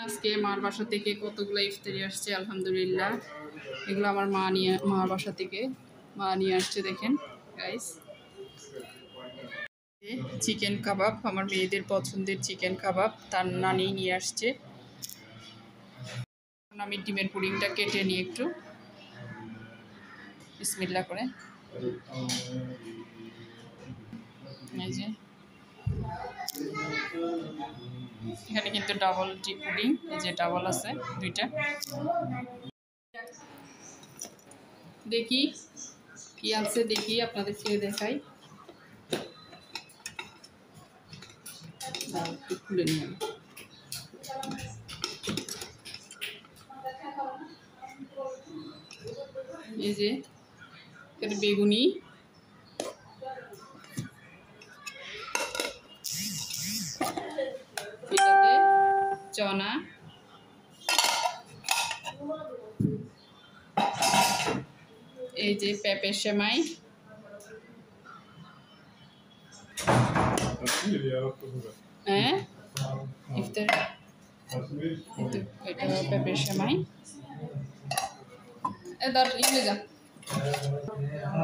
আজকে মার বাসা থেকে কতগুলো ইফতারি আসছে আলহামদুলিল্লাহ। এগুলো আমার মার বাসা থেকে মা নিয়ে আসছে। দেখেন গাইস, চিকেন কাবাব, আমার মেয়েদের পছন্দের চিকেন কাবাব তার নানি নিয়ে আসছে। আমি ডিমের পুডিংটা কেটে নিই একটু, বিসমিল্লাহ করে। এই যে এখানে কিন্তু ডাবল টি পুডিং, এই যে ডাবল আছে দুইটা। দেখি কি আছে, দেখি আপনাদের খেয়ে দেখাই। একটু খুলে নিলাম। এই যে এটা বেগুনি, এটাতে চনা, এই যে পেঁপে সেমাই, হ্যাঁ ইফতার এটা পেঁপে সেমাই,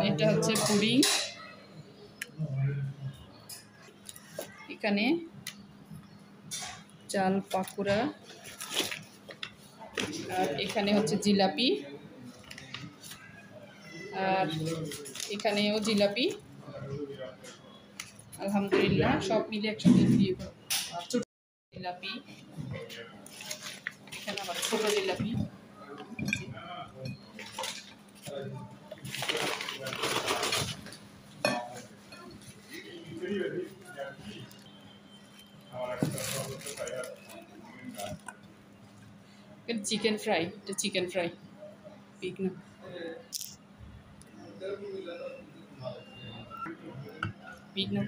এটা হচ্ছে পুডিং, এখানে চাল পাকুড়া, আর এখানে হচ্ছে জিলাপি, আর এখানেও জিলাপি। আলহামদুলিল্লাহ সব মিলে একসাথে দিয়ে ছোট জিলাপি, এখানে আবার ছোট জিলাপি। চিকেন ফ্রাই, এটা চিকেন ফ্রাই, পিক না পিক না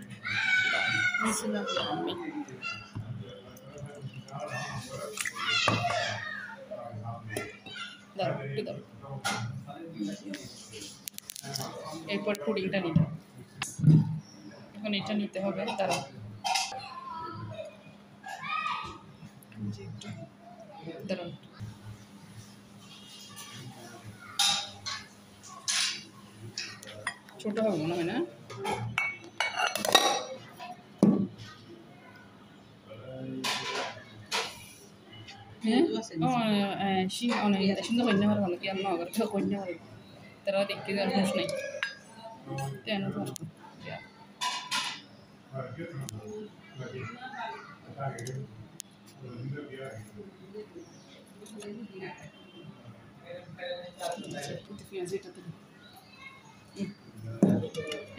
এরপর পুডিংটা নিতে, এখন এটা নিতে হবে। দাঁড়াও, দাঁড়াও, ছোট হবে মনে হয় না? সুন্দর কন্যা ভালো ভালো কি আর নগর কন্যা ভালো তারা দেখতে যাওয়ার দোষ নেই।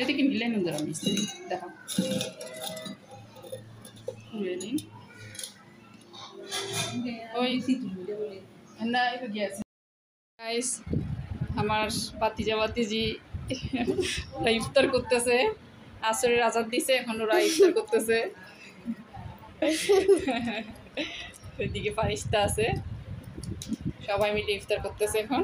এটা কি মিলাই না যারা মিস্ত্রি দেখা আমার বাতিজা বাতিজি ওরা ইফতার করতেছে, আসরের আজাদ দিছে, এখন ওরা ইফতার করতেছে। ওইদিকে ফারিস্তা আছে, সবাই মিলে ইফতার করতেছে এখন।